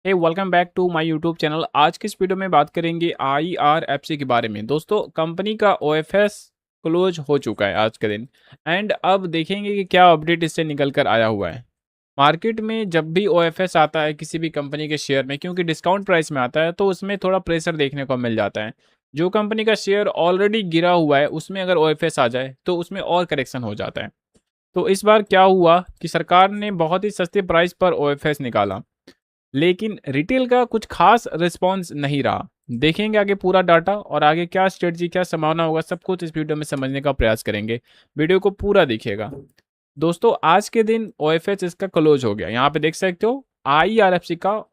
Hey welcome back to my YouTube channel. आज की इस वीडियो में बात करेंगे IRFC के बारे में। दोस्तों, कंपनी का OFS क्लोज हो चुका है आज के दिन। एंड अब देखेंगे कि क्या अपडेट इससे निकल कर आया हुआ है। मार्केट में जब भी OFS आता है किसी भी कंपनी के शेयर में, क्योंकि डिस्काउंट प्राइस में आता है, तो उसमें थोड़ा प्रेशर देखने को मिल जाता है। जो कंपनी का शेयर ऑलरेडी गिरा हुआ है उसमें अगर OFS आ जाए तो उसमें और करेक्शन हो जाता है। तो इस बार क्या हुआ कि सरकार ने बहुत ही सस्ते प्राइस पर OFS निकाला, लेकिन रिटेल का कुछ खास रिस्पॉन्स नहीं रहा। देखेंगे आगे पूरा डाटा और आगे क्या स्ट्रेटजी, क्या संभावना होगा, सब कुछ इस वीडियो में समझने का प्रयास करेंगे। वीडियो को पूरा देखिएगा। दोस्तों, आज के दिन OFS इसका क्लोज हो गया। यहाँ पे देख सकते हो IRFC का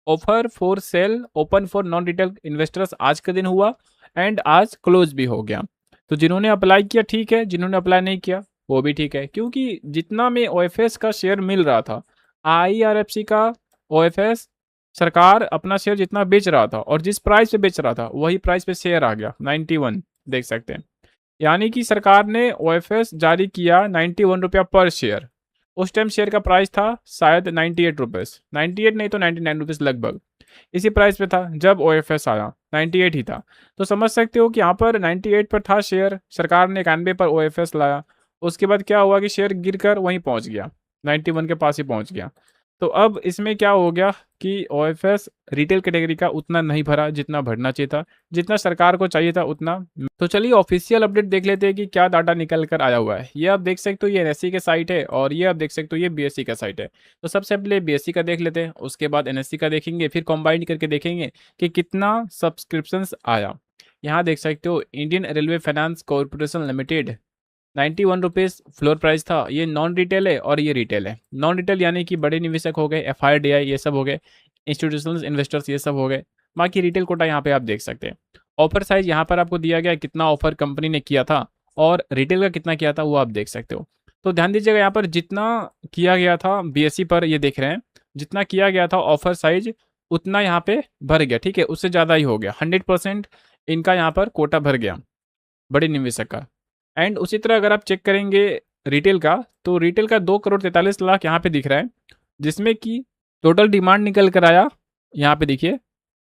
offer for sale open for non retail investors आज के दिन हुआ एंड आज क्लोज भी हो गया। तो जिन्होंने अप्लाई किया ठीक है, जिन्होंने अप्लाई नहीं किया वो भी ठीक है, क्योंकि जितना में OFS का शेयर मिल रहा था, IRFC का OFS सरकार अपना शेयर जितना बेच रहा था और जिस प्राइस पे बेच रहा था वही प्राइस पे शेयर आ गया 91, देख सकते हैं। यानी कि सरकार ने OFS जारी किया 91 रुपया पर शेयर। उस टाइम शेयर का प्राइस था शायद 98 रुपीज़, 98 नहीं तो 99 रुपीज़ लगभग इसी प्राइस पे था जब OFS आया, 98 ही था। तो समझ सकते हो कि यहाँ पर 98 पर था शेयर, सरकार ने 91 पर OFS लाया। उसके बाद क्या हुआ कि शेयर गिर कर वहीं पहुँच गया, 91 के पास ही पहुँच गया। तो अब इसमें क्या हो गया कि OFS रिटेल कैटेगरी का उतना नहीं भरा जितना भरना चाहिए था, जितना सरकार को चाहिए था उतना। तो चलिए ऑफिशियल अपडेट देख लेते हैं कि क्या डाटा निकल कर आया हुआ है। ये आप देख सकते हो, ये NSE का साइट है और ये आप देख सकते हो ये BSE का साइट है। तो सबसे पहले BSE का देख लेते हैं, उसके बाद NSE का देखेंगे, फिर कंबाइंड करके देखेंगे कि कितना सब्सक्रिप्शंस आया। यहाँ देख सकते हो Indian railway finance corporation limited 91 rupees floor price था। ये नॉन रिटेल है और ये रिटेल है। नॉन रिटेल यानी कि बड़े निवेशक हो गए, FIDI ये सब हो गए, इंस्टीट्यूशनल इन्वेस्टर्स ये सब हो गए। बाकी रिटेल कोटा यहाँ पे आप देख सकते हैं। ऑफर साइज यहाँ पर आपको दिया गया है, कितना ऑफर कंपनी ने किया था और रिटेल का कितना किया था वो आप देख सकते हो। तो ध्यान दीजिएगा, यहाँ पर जितना किया गया था BSE पर, ये देख रहे हैं, जितना किया गया था ऑफर साइज उतना यहाँ पे भर गया। ठीक है, उससे ज़्यादा ही हो गया, 100% इनका यहाँ पर कोटा भर गया बड़े निवेशक का। एंड उसी तरह अगर आप चेक करेंगे रिटेल का, तो रिटेल का 2,43,00,000 यहाँ पे दिख रहा है, जिसमें कि टोटल डिमांड निकल कर आया, यहाँ पे देखिए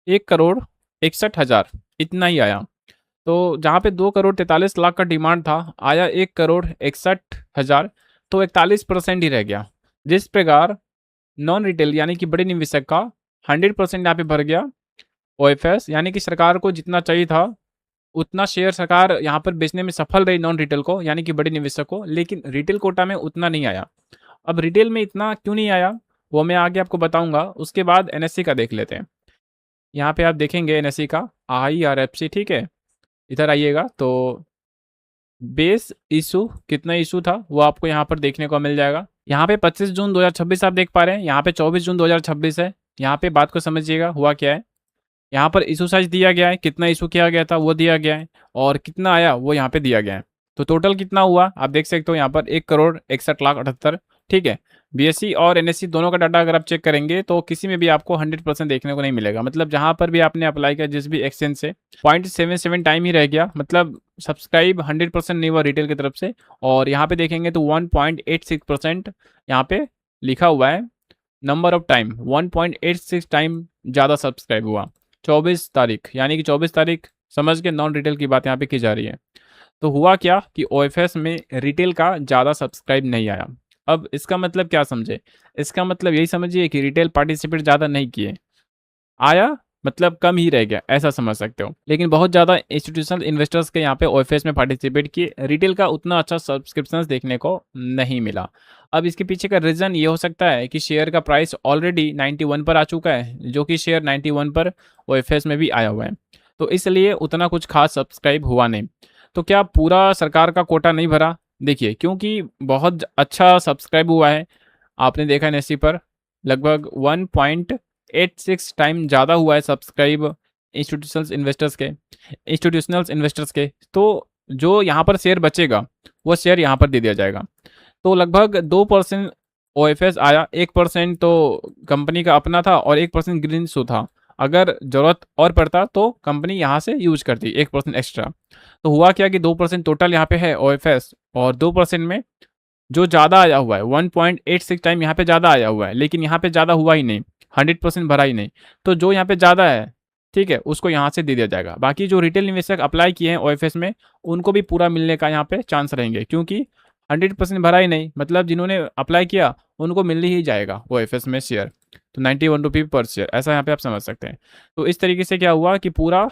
1,61,00,000 इतना ही आया। तो जहाँ पे 2,43,00,000 का डिमांड था, आया 1,61,00,000, तो 41% ही रह गया। जिस प्रकार नॉन रिटेल यानी कि बड़े निवेशक का 100% यहाँ पे भर गया OFS, यानी कि सरकार को जितना चाहिए था उतना शेयर सरकार यहाँ पर बेचने में सफल रही नॉन रिटेल को, यानी कि बड़े निवेशक को, लेकिन रिटेल कोटा में उतना नहीं आया। अब रिटेल में इतना क्यों नहीं आया वो मैं आगे आपको बताऊंगा। उसके बाद NSE का देख लेते हैं। यहाँ पे आप देखेंगे NSE का IRFC, ठीक है, इधर आइएगा तो बेस इशू कितना इशू था वो आपको यहाँ पर देखने को मिल जाएगा। यहाँ पे 25 जून 2026 आप देख पा रहे हैं, यहाँ पे 24 जून 2026 है। यहाँ पे बात को समझिएगा हुआ क्या है। यहाँ पर इशू साइज दिया गया है, कितना इशू किया गया था वो दिया गया है और कितना आया वो यहाँ पे दिया गया है। तो टोटल कितना हुआ आप देख सकते हो यहाँ पर 1,61,78,00,000। ठीक है, BSE और NSE दोनों का डाटा अगर आप चेक करेंगे तो किसी में भी आपको 100% देखने को नहीं मिलेगा। मतलब जहाँ पर भी आपने अप्लाई किया जिस भी एक्सचेंज से, 0.77 टाइम ही रह गया, मतलब सब्सक्राइब 100% नहीं हुआ रिटेल की तरफ से। और यहाँ पे देखेंगे तो 1.86% यहाँ पे लिखा हुआ है, नंबर ऑफ टाइम 1.86 टाइम ज़्यादा सब्सक्राइब हुआ 24 तारीख, यानी कि 24 तारीख समझ के नॉन रिटेल की बात यहाँ पे की जा रही है। तो हुआ क्या कि OFS में रिटेल का ज़्यादा सब्सक्राइब नहीं आया। अब इसका मतलब क्या समझे, इसका मतलब यही समझिए कि रिटेल पार्टिसिपेट ज़्यादा नहीं किए, आया मतलब कम ही रह गया, ऐसा समझ सकते हो। लेकिन बहुत ज़्यादा इंस्टीट्यूशनल इन्वेस्टर्स के यहाँ पे OFS में पार्टिसिपेट किए, रिटेल का उतना अच्छा सब्सक्रिप्शंस देखने को नहीं मिला। अब इसके पीछे का रीज़न ये हो सकता है कि शेयर का प्राइस ऑलरेडी 91 पर आ चुका है, जो कि शेयर 91 पर OFS में भी आया हुआ है, तो इसलिए उतना कुछ खास सब्सक्राइब हुआ नहीं। तो क्या पूरा सरकार का कोटा नहीं भरा? देखिए, क्योंकि बहुत अच्छा सब्सक्राइब हुआ है, आपने देखा NSE पर लगभग 1.86 टाइम ज़्यादा हुआ है सब्सक्राइब इंस्टीट्यूशनल इन्वेस्टर्स के। तो जो यहाँ पर शेयर बचेगा वो शेयर यहाँ पर दे दिया जाएगा। तो लगभग 2% OFS आया, 1% तो कंपनी का अपना था और 1% ग्रीन शू था। अगर ज़रूरत और पड़ता तो कंपनी यहाँ से यूज करती 1% एक्स्ट्रा। तो हुआ क्या कि 2% टोटल यहाँ पे है OFS, और 2% में जो ज़्यादा आया हुआ है 1.86 टाइम यहाँ पे ज़्यादा आया हुआ है, लेकिन यहाँ पे ज़्यादा हुआ ही नहीं, 100% भरा ही नहीं, तो जो यहाँ पे ज़्यादा है, ठीक है, उसको यहाँ से दे दिया जाएगा। बाकी जो रिटेल निवेशक अप्लाई किए हैं ओएफएस में, उनको भी पूरा मिलने का यहाँ पे चांस रहेंगे, क्योंकि 100% भरा ही नहीं, मतलब जिन्होंने अप्लाई किया उनको मिल ही जाएगा ओएफएस में शेयर। तो 91 रुपये पर शेयर, ऐसा यहाँ पे आप समझ सकते हैं। तो इस तरीके से क्या हुआ कि पूरा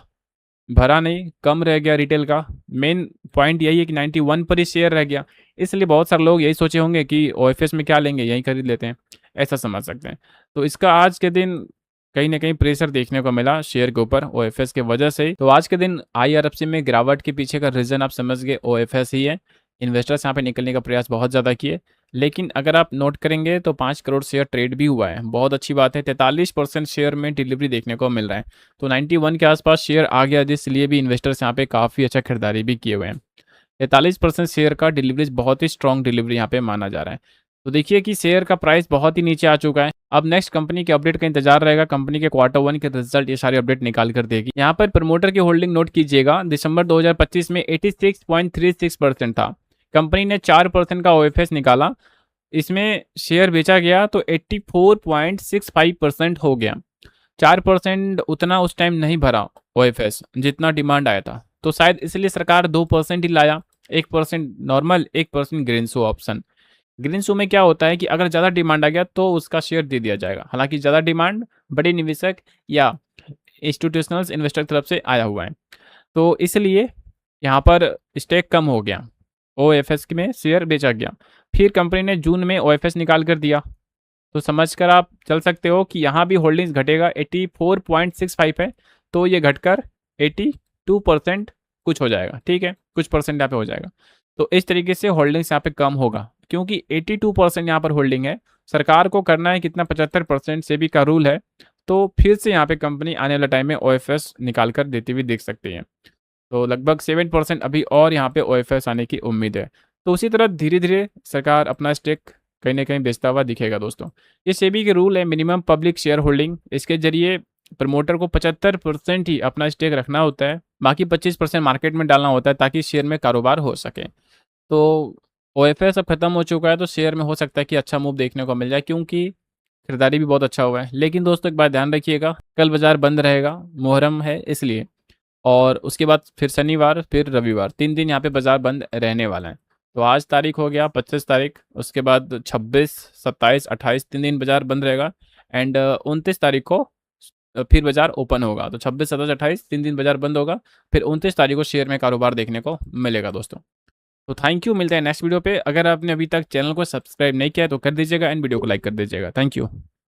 भरा नहीं, कम रह गया रिटेल का। मेन पॉइंट यही है कि 91 पर ही शेयर रह गया, इसलिए बहुत सारे लोग यही सोचे होंगे कि ओएफएस में क्या लेंगे, यहीं खरीद लेते हैं, ऐसा समझ सकते हैं। तो इसका आज के दिन कहीं ना कहीं प्रेशर देखने को मिला शेयर के ऊपर ओएफएस के वजह से। तो आज के दिन आईआरएफसी में गिरावट के पीछे का रीजन आप समझ गए, ओएफएस ही है। इन्वेस्टर्स यहाँ पे निकलने का प्रयास बहुत ज़्यादा किए, लेकिन अगर आप नोट करेंगे तो 5 करोड़ शेयर ट्रेड भी हुआ है, बहुत अच्छी बात है। 43% शेयर में डिलीवरी देखने को मिल रहा है, तो 91 के आसपास शेयर आ गया, जिसलिए भी इन्वेस्टर्स यहाँ पे काफ़ी अच्छा खरीदारी भी किए हुए हैं। 43% शेयर का डिलीवरी बहुत ही स्ट्रॉन्ग डिलीवरी यहाँ पे माना जा रहा है। तो देखिए कि शेयर का प्राइस बहुत ही नीचे आ चुका है। अब नेक्स्ट कंपनी के अपडेट का इंतजार रहेगा, कंपनी के Q1 के रिजल्ट ये सारे अपडेट निकाल कर देगी। यहाँ पर प्रमोटर की होल्डिंग नोट कीजिएगा, दिसंबर 2025 में 86.36% था। कंपनी ने 4% का ओएफएस निकाला, इसमें शेयर बेचा गया तो 84.65% हो गया। 4% उतना उस टाइम नहीं भरा ओएफएस जितना डिमांड आया था, तो शायद इसलिए सरकार 2% ही लाया, 1% normal, 1% green show option. Green show में क्या होता है कि अगर ज़्यादा डिमांड आ गया तो उसका शेयर दे दिया जाएगा, हालांकि ज़्यादा डिमांड बड़े निवेशक या इंस्टीट्यूशनल इन्वेस्टर की तरफ से आया हुआ है, तो इसलिए यहाँ पर स्टेक कम हो गया, ओएफएस में शेयर बेचा गया। फिर कंपनी ने जून में ओएफएस निकाल कर दिया, तो समझकर आप चल सकते हो कि यहाँ भी होल्डिंग्स घटेगा। 84.65 है, तो ये घटकर 82% कुछ हो जाएगा, ठीक है, कुछ परसेंट यहाँ पे हो जाएगा। तो इस तरीके से होल्डिंग्स यहाँ पे कम होगा, क्योंकि 82% यहाँ पर होल्डिंग है। सरकार को करना है कितना, 75%, सेबी का रूल है। तो फिर से यहाँ पे कंपनी आने वाला टाइम में ओएफएस निकाल कर देती हुई देख सकते हैं। तो लगभग 7% अभी और यहाँ पे ओएफएस आने की उम्मीद है। तो उसी तरह धीरे धीरे सरकार अपना स्टेक कहीं ना कहीं बेचता हुआ दिखेगा दोस्तों। ये सेबी के रूल है, मिनिमम पब्लिक शेयर होल्डिंग, इसके जरिए प्रमोटर को 75% ही अपना स्टेक रखना होता है, बाकी 25% मार्केट में डालना होता है ताकि शेयर में कारोबार हो सके। तो ओएफएस अब खत्म हो चुका है, तो शेयर में हो सकता है कि अच्छा मूव देखने को मिल जाए, क्योंकि खरीदारी भी बहुत अच्छा हुआ है। लेकिन दोस्तों एक बात ध्यान रखिएगा, कल बाजार बंद रहेगा, मुहर्रम है इसलिए, और उसके बाद फिर शनिवार फिर रविवार, 3 दिन यहाँ पे बाजार बंद रहने वाला है। तो आज तारीख हो गया 25 तारीख, उसके बाद 26, 27, 28 3 दिन बाजार बंद रहेगा, एंड 29 तारीख को फिर बाजार ओपन होगा। तो 26, 27, 28 3 दिन बाजार बंद होगा, फिर 29 तारीख को शेयर में कारोबार देखने को मिलेगा दोस्तों। तो थैंक यू, मिलते हैं नेक्स्ट वीडियो पे। अगर आपने अभी तक चैनल को सब्सक्राइब नहीं किया है तो कर दीजिएगा, एंड वीडियो को लाइक कर दीजिएगा। Thank you.